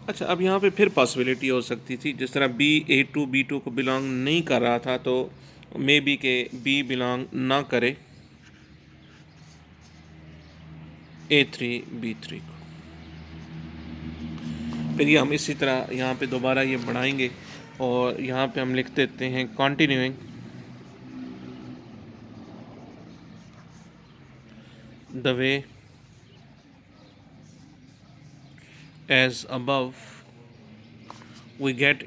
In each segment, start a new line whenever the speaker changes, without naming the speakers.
अच्छा, अब यहाँ पे फिर पॉसिबिलिटी हो सकती थी, जिस तरह बी A2 B2 को बिलोंग नहीं कर रहा था, तो मे बी के बी बिलोंग ना करे A3 B3 को। फिर ये हम इसी तरह यहाँ पे दोबारा ये बढ़ाएंगे और यहाँ पे हम लिख देते हैं continuing the way as above we get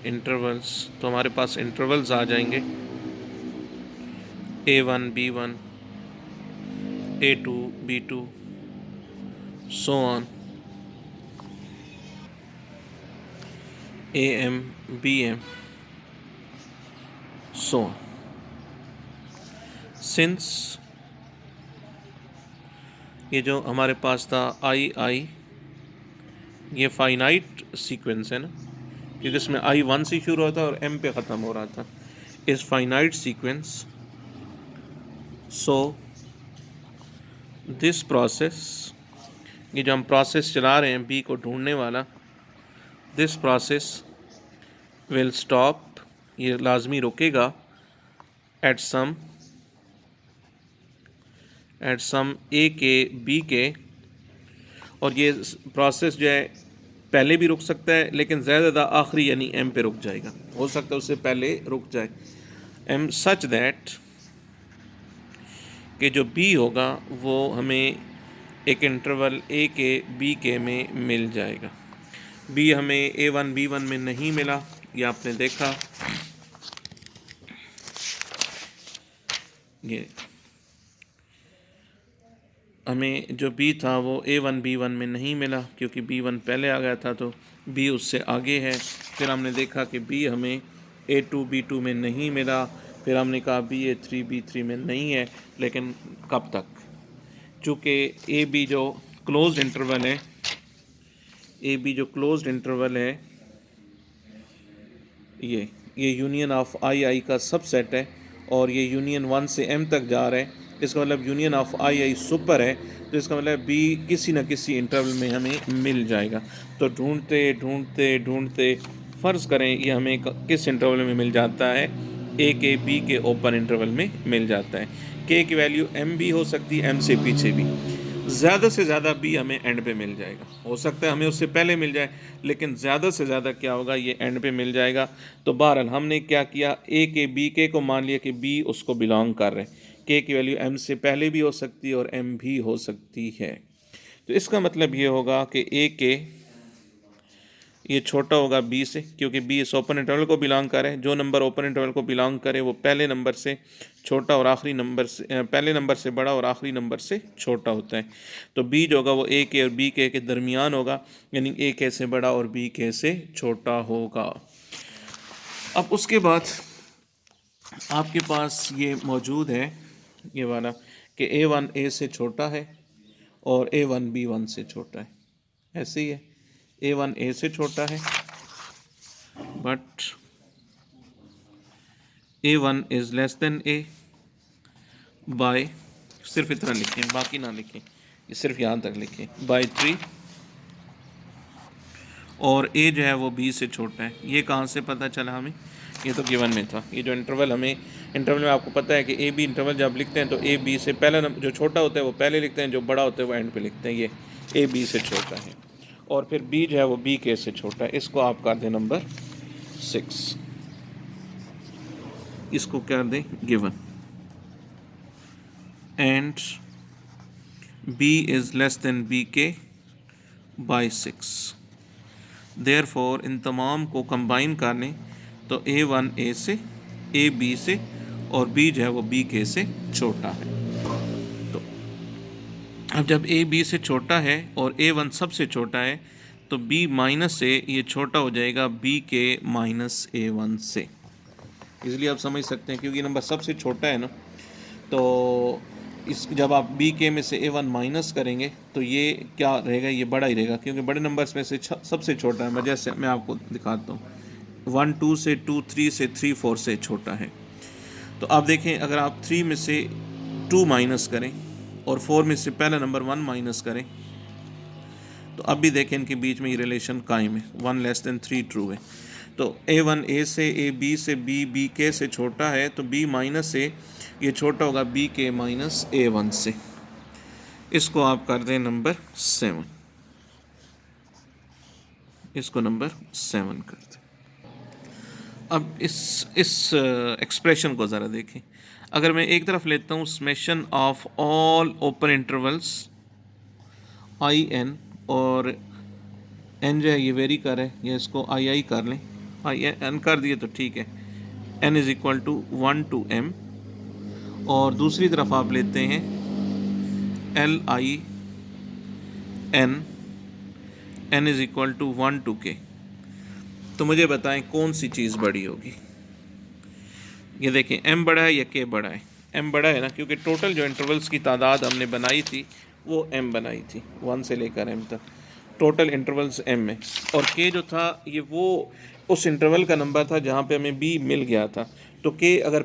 intervals, तो हमारे पास इंटरवल्स आ जाएंगे A1 B1 A2 B2 so on AM BM so on. Since ये जो हमारे पास था I ये फाइनाइट सीक्वेंस है ना, कि जिसमें I 1 से शुरू होता है और M पे ख़त्म हो रहा था, इस finite sequence. So this process, ये जो हम प्रोसेस चला रहे हैं B को ढूंढने वाला, दिस प्रोसेस विल स्टॉप, ये लाजमी रुकेगा एट सम A के B के, और ये प्रोसेस जो है पहले भी रुक सकता है, लेकिन ज़्यादा आखिरी यानी M पे रुक जाएगा, हो सकता है उससे पहले रुक जाए M, सच दैट कि जो B होगा वो हमें एक इंटरवल A के B के में मिल जाएगा। B हमें A1 B1 में नहीं मिला, ये आपने देखा, ये हमें जो B था वो A1 B1 में नहीं मिला, क्योंकि B1 पहले आ गया था, तो B उससे आगे है। फिर हमने देखा कि B हमें A2 B2 में नहीं मिला, फिर हमने कहा B A3 B3 में नहीं है, लेकिन कब तक, चूँकि AB जो क्लोज्ड इंटरवल है, AB जो क्लोज्ड इंटरवल है, ये यूनियन ऑफ I का सबसेट है, और ये यूनियन 1 से M तक जा रहा है, इसका मतलब यूनियन ऑफ I सुपर है, तो इसका मतलब B किसी न किसी इंटरवल में हमें मिल जाएगा। तो ढूंढते ढूंढते ढूंढते फ़र्ज़ करें ये हमें किस इंटरवल में मिल जाता है, A के B के ओपन इंटरवल में मिल जाता है। K की वैल्यू M भी हो सकती है, M से पीछे भी, ज़्यादा से ज़्यादा B हमें एंड पे मिल जाएगा, हो सकता है हमें उससे पहले मिल जाए, लेकिन ज़्यादा से ज़्यादा क्या होगा, ये एंड पे मिल जाएगा। तो बहरहाल हमने क्या किया, A के B के को मान लिया कि B उसको बिलोंग कर रहे हैं, K की वैल्यू M से पहले भी हो सकती है और M भी हो सकती है। तो इसका मतलब ये होगा कि A के ये छोटा होगा B से, क्योंकि B इस ओपन इंटरवल को बिलोंग करे, जो नंबर ओपन इंटरवल को बिलोंग करे वो पहले नंबर से छोटा और आखिरी नंबर से, पहले नंबर से बड़ा और आखिरी नंबर से छोटा होता है। तो B जो होगा वो A के और B के दरमियान होगा, यानी A के से बड़ा और B के से छोटा होगा। अब उसके बाद आपके पास ये मौजूद है, ये वाला, कि A1 A से छोटा है और A1 B1 से छोटा है, ऐसे ही है, A1 A से छोटा है, but A1 is less than A by, सिर्फ इतना लिखें, बाकी ना लिखें, ये सिर्फ यहाँ तक लिखें, बाय 3, और A जो है वो B से छोटा है। ये कहाँ से पता चला हमें, ये तो गिवन में था। ये जो इंटरवल हमें, इंटरवल में आपको पता है कि A B इंटरवल जब लिखते हैं तो A B से पहला नंबर जो छोटा होता है वो पहले लिखते हैं, जो बड़ा होता है वो एंड पे लिखते हैं। ये A B से छोटा है, और फिर B जो है वो B K से छोटा है। इसको आप कर दें नंबर 6, इसको कर दें given, and B is less then B K by 6। Therefore in तमाम को कंबाइन कर लें तो A1 A से, A B से, और B जो है वो B K से छोटा है। तो अब जब A B से छोटा है और A1 सबसे छोटा है, तो B माइनस A ये छोटा हो जाएगा B K माइनस A1 से। इसलिए आप समझ सकते हैं, क्योंकि नंबर सबसे छोटा है ना, तो इस जब आप B K में से A1 माइनस करेंगे तो ये क्या रहेगा, ये बड़ा ही रहेगा, क्योंकि बड़े नंबर्स में से सबसे छोटा है। जैसे मैं आपको दिखाता हूँ, 1 2 से, 2 3 से, 3 4 से छोटा है। तो आप देखें, अगर आप 3 में से 2 माइनस करें और 4 में से पहला नंबर 1 माइनस करें, तो अब भी देखें इनके बीच में ये रिलेशन कायम है, 1 लेस देन 3 ट्रू है। तो A1 A से, A B से, B B K से छोटा है, तो B माइनस A ये छोटा होगा B K माइनस A1 से। इसको आप कर दें नंबर 7, इसको नंबर 7 कर दें। अब इस एक्सप्रेशन को ज़रा देखें। अगर मैं एक तरफ लेता हूँ summation of all open intervals I n, और एन जो है ये वेरी कर है, या इसको आई आई कर लें, आई एन कर दिए तो ठीक है, n is equal to 1 to m, और दूसरी तरफ आप लेते हैं l I n, n is equal to 1 to k। तो मुझे बताएं कौन सी चीज़ बड़ी होगी। ये देखें m बड़ा है या k बड़ा है? m बड़ा है ना, क्योंकि टोटल जो इंटरवल्स की तादाद हमने बनाई थी वो m बनाई थी, 1 से लेकर m तक टोटल इंटरवल्स m है, और k जो था ये वो उस इंटरवल का नंबर था जहाँ पे हमें b मिल गया था। तो k अगर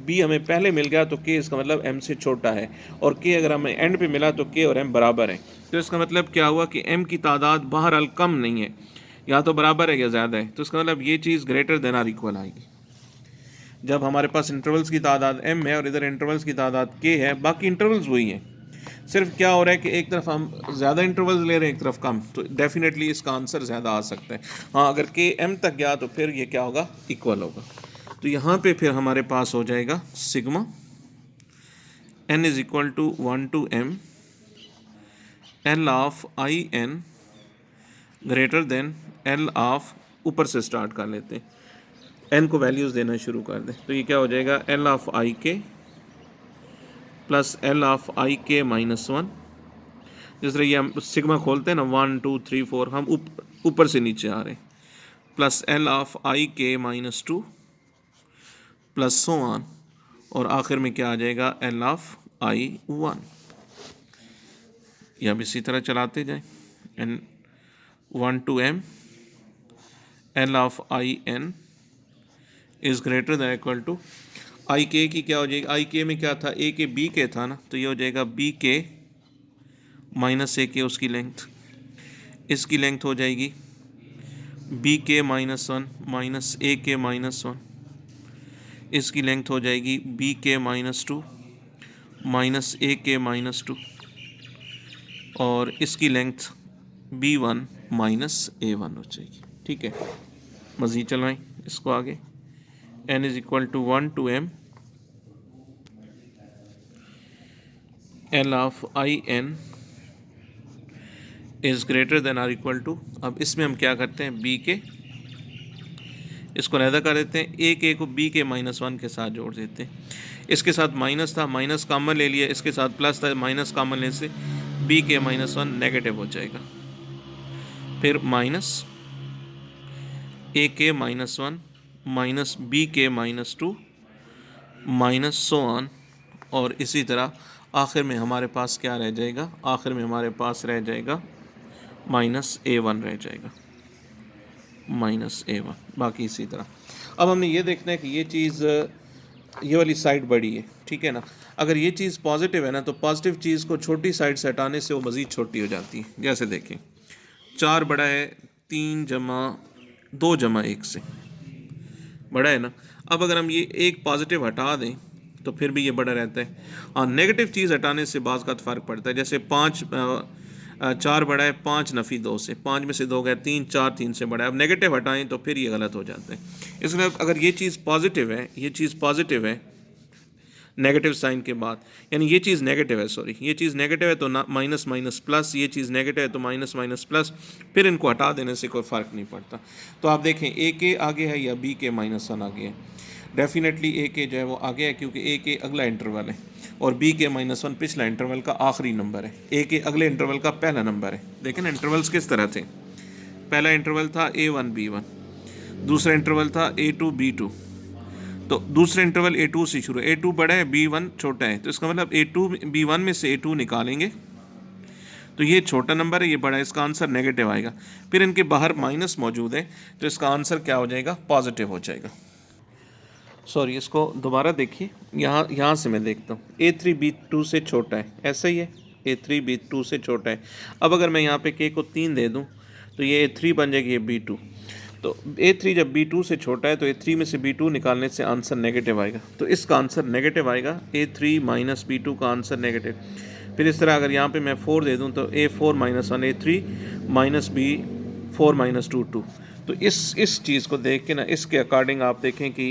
b हमें पहले मिल गया तो k इसका मतलब m से छोटा है, और k अगर हमें एंड पे मिला तो k और m बराबर है। तो इसका मतलब क्या हुआ कि m की तादाद बहरहाल कम नहीं है, या तो बराबर है या ज़्यादा है। तो इसका मतलब ये चीज़ ग्रेटर देन आर इक्वल आएगी जब हमारे पास इंटरवल्स की तादाद m है और इधर इंटरवल्स की तादाद k है, बाकी इंटरवल्स वही हैं, सिर्फ क्या हो रहा है कि एक तरफ हम ज़्यादा इंटरवल्स ले रहे हैं, एक तरफ कम, तो डेफिनेटली इसका आंसर ज़्यादा आ सकता है। हाँ, अगर k m तक गया तो फिर ये क्या होगा, इक्वल होगा। तो यहाँ पे फिर हमारे पास हो जाएगा sigma n is equal to 1 to m l of I n greater than l of, ऊपर से स्टार्ट कर लेते हैं, n को वैल्यूज़ देना शुरू कर दें। तो ये क्या हो जाएगा, l ऑफ आई के प्लस l ऑफ आई के माइनस 1। जिस तरह ये हम सिग्मा खोलते हैं ना, 1 2 3 4, हम ऊपर से नीचे आ रहे हैं, प्लस l ऑफ आई के माइनस 2 प्लस सो ऑन, और आखिर में क्या आ जाएगा, l ऑफ आई 1। या अब इसी तरह चलाते जाएं, n 1 to m l of I n is greater than equal to I के की क्या हो जाएगी, आई के में क्या था, ए के बी के था ना, तो ये हो जाएगा बी के माइनस ए के, उसकी लेंथ, इसकी लेंथ हो जाएगी बी के माइनस 1 माइनस ए के माइनस 1, इसकी लेंथ हो जाएगी बी के माइनस 2 माइनस ए के माइनस 2, और इसकी लेंथ b1 माइनस a1 हो जाएगी। ठीक है, मज़ीद चलवाएं इसको आगे, n is equal to 1 to m l of I n is greater than or equal to, अब इसमें हम क्या करते हैं, b के, इसको अलहदा कर देते हैं, a के को b के माइनस 1 के साथ जोड़ देते हैं, इसके साथ माइनस था, माइनस कॉमन ले लिया, इसके साथ प्लस था, माइनस कॉमन लेने से b के माइनस 1 नेगेटिव हो जाएगा, फिर माइनस a के माइनस 1 माइनस b के माइनस 2 माइनस सो ऑन, और इसी तरह आखिर में हमारे पास क्या रह जाएगा, आखिर में हमारे पास रह जाएगा माइनस a1 रह जाएगा, माइनस a1, बाकी इसी तरह। अब हमने ये देखना है कि ये चीज़, ये वाली साइड बड़ी है, ठीक है ना। अगर ये चीज़ पॉजिटिव है ना, तो पॉजिटिव चीज़ को छोटी साइड से हटाने से वो मज़ीद छोटी हो जाती है। जैसे देखें 4 बड़ा है 3 जमा 2 जमा 1 से, बड़ा है ना। अब अगर हम ये एक पॉजिटिव हटा दें तो फिर भी ये बड़ा रहता है। हाँ, नेगेटिव चीज़ हटाने से बाज़ का फ़र्क पड़ता है। जैसे 4 बड़ा है 5 नफ़ी 2 से, 5 में से 2 गया 3, 4 3 से बड़ा है। अब नेगेटिव हटाएं तो फिर ये गलत हो जाता है। इसलिए अगर ये चीज़ पॉजिटिव है, ये चीज़ पॉजिटिव है नेगेटिव साइन के बाद, यानी ये चीज़ नेगेटिव है, सॉरी ये चीज़ नेगेटिव है तो ना माइनस माइनस प्लस, ये चीज़ नेगेटिव है तो माइनस माइनस प्लस, फिर इनको हटा देने से कोई फ़र्क नहीं पड़ता। तो आप देखें ए के आगे है या बी के माइनस 1 आगे है, डेफिनेटली ए के जो है वो आगे है, क्योंकि ए के अगला इंटरवल है और बी के माइनस 1 पिछला इंटरवल का आखिरी नंबर है, ए के अगले इंटरवल का पहला नंबर है। देखें ना इंटरवल्स किस तरह थे, पहला इंटरवल था A1 B1, दूसरा इंटरवल था A2 B2, तो दूसरे इंटरवल A2 से शुरू, A2 बड़ा है B1 छोटा है, तो इसका मतलब A2 B1 में से A2 निकालेंगे तो ये छोटा नंबर है, ये बड़ा है, इसका आंसर नेगेटिव आएगा। फिर इनके बाहर माइनस मौजूद है तो इसका आंसर क्या हो जाएगा, पॉजिटिव हो जाएगा। सॉरी, इसको दोबारा देखिए, यहाँ से मैं देखता हूँ A3 B2 से छोटा है, ऐसा ही है, A3 B2 से छोटा है। अब अगर मैं यहाँ पे K को 3 दे दूँ तो ये A3 बन जाएगी, ये B2। तो A3 जब B2 से छोटा है तो A3 में से B2 निकालने से आंसर नेगेटिव आएगा, तो इसका आंसर नेगेटिव आएगा। A3 माइनस B2 का आंसर नेगेटिव। फिर इस तरह अगर यहाँ पे मैं 4 दे दूँ तो A4 minus 1 A3 minus B4 minus 2 2। तो इस चीज़ को देख के ना, इसके अकॉर्डिंग आप देखें कि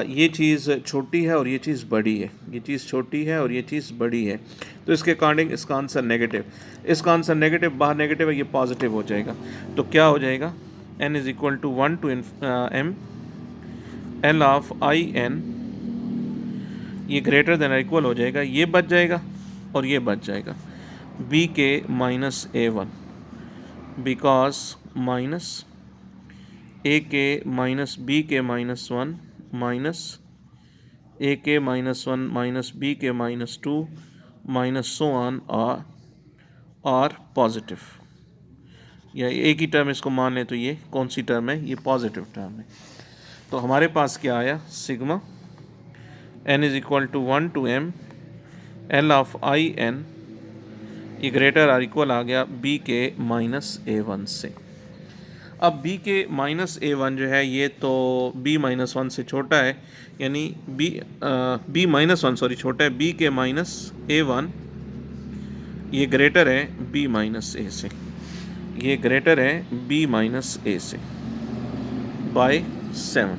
ये चीज़ छोटी है और ये चीज़ बड़ी है, ये चीज़ छोटी है और ये चीज़ बड़ी है, तो इसके अकॉर्डिंग इसका आंसर नेगेटिव। इसका आंसर नेगेटिव, बाहर नेगेटिव है, ये पॉजिटिव हो जाएगा। तो क्या हो जाएगा, n is equal to 1 to m l of I n, ये ग्रेटर देन इक्वल हो जाएगा, ये बच जाएगा और ये बच जाएगा, b के minus A1 because minus a के माइनस b के माइनस 1 माइनस a के माइनस 1 माइनस b के माइनस 2 माइनस सो ऑन और पॉजिटिव, या एक ही टर्म इसको मान लें तो ये कौन सी टर्म है, ये पॉजिटिव टर्म है। तो हमारे पास क्या आया, sigma n is equal to 1 to m l of I n, ये ग्रेटर और इक्वल आ गया b के माइनस A1 से। अब b के माइनस A1 जो है ये तो b माइनस 1 से छोटा है, यानी b माइनस 1 सॉरी छोटा है b के माइनस A1, ये ग्रेटर है b माइनस a से, ये ग्रेटर है b माइनस a से बाय 7।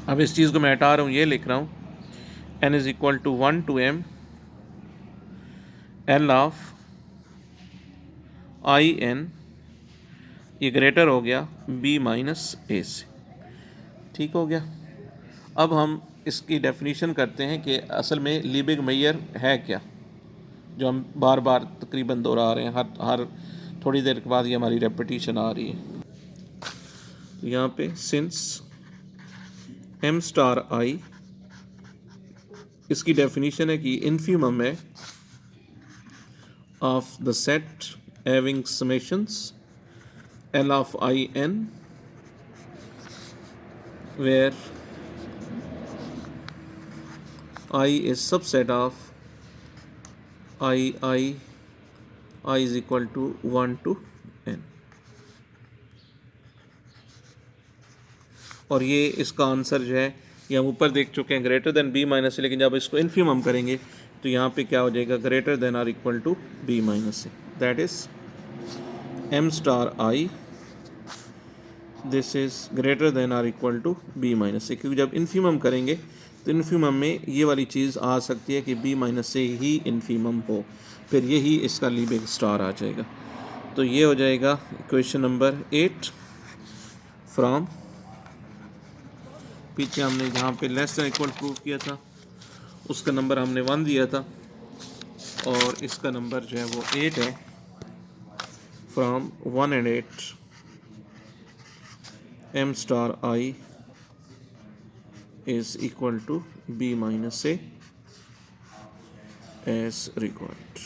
अब इस चीज़ को मैं हटा रहा हूँ, ये लिख रहा हूँ n is equal to 1 to m l of I n, ये ग्रेटर हो गया b माइनस a से। ठीक हो गया। अब हम इसकी डेफिनेशन करते हैं कि असल में लीबिग मेयर है क्या, जो हम बार बार तकरीबन दोहरा रहे हैं, हर थोड़ी देर के बाद ये हमारी रेपिटेशन आ रही है। तो यहाँ पे सिंस m स्टार i, इसकी डेफिनेशन है कि इन्फीमम है of the set having summations l of I n where I is subset of I is equal to 1 to n, और ये इसका आंसर जो है ये हम ऊपर देख चुके हैं, ग्रेटर देन b माइनस, लेकिन जब इसको इन्फीमम करेंगे तो यहाँ पे क्या हो जाएगा, ग्रेटर देन और equal to b minus, that is m star i, this is greater than और इक्वल टू b माइनस, क्योंकि जब इन्फीमम करेंगे तो इन्फीमम में ये वाली चीज़ आ सकती है कि b माइनस से ही इन्फीमम हो, फिर यही इसका लीबिग स्टार आ जाएगा। तो ये हो जाएगा इक्वेशन नंबर 8 फ्रॉम, पीछे हमने जहाँ पे लेस देन इक्वल प्रूव किया था उसका नंबर हमने 1 दिया था, और इसका नंबर जो है वो 8 है। From 1 and 8 m star i is equal to b minus a as required।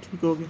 ठीक हो गया।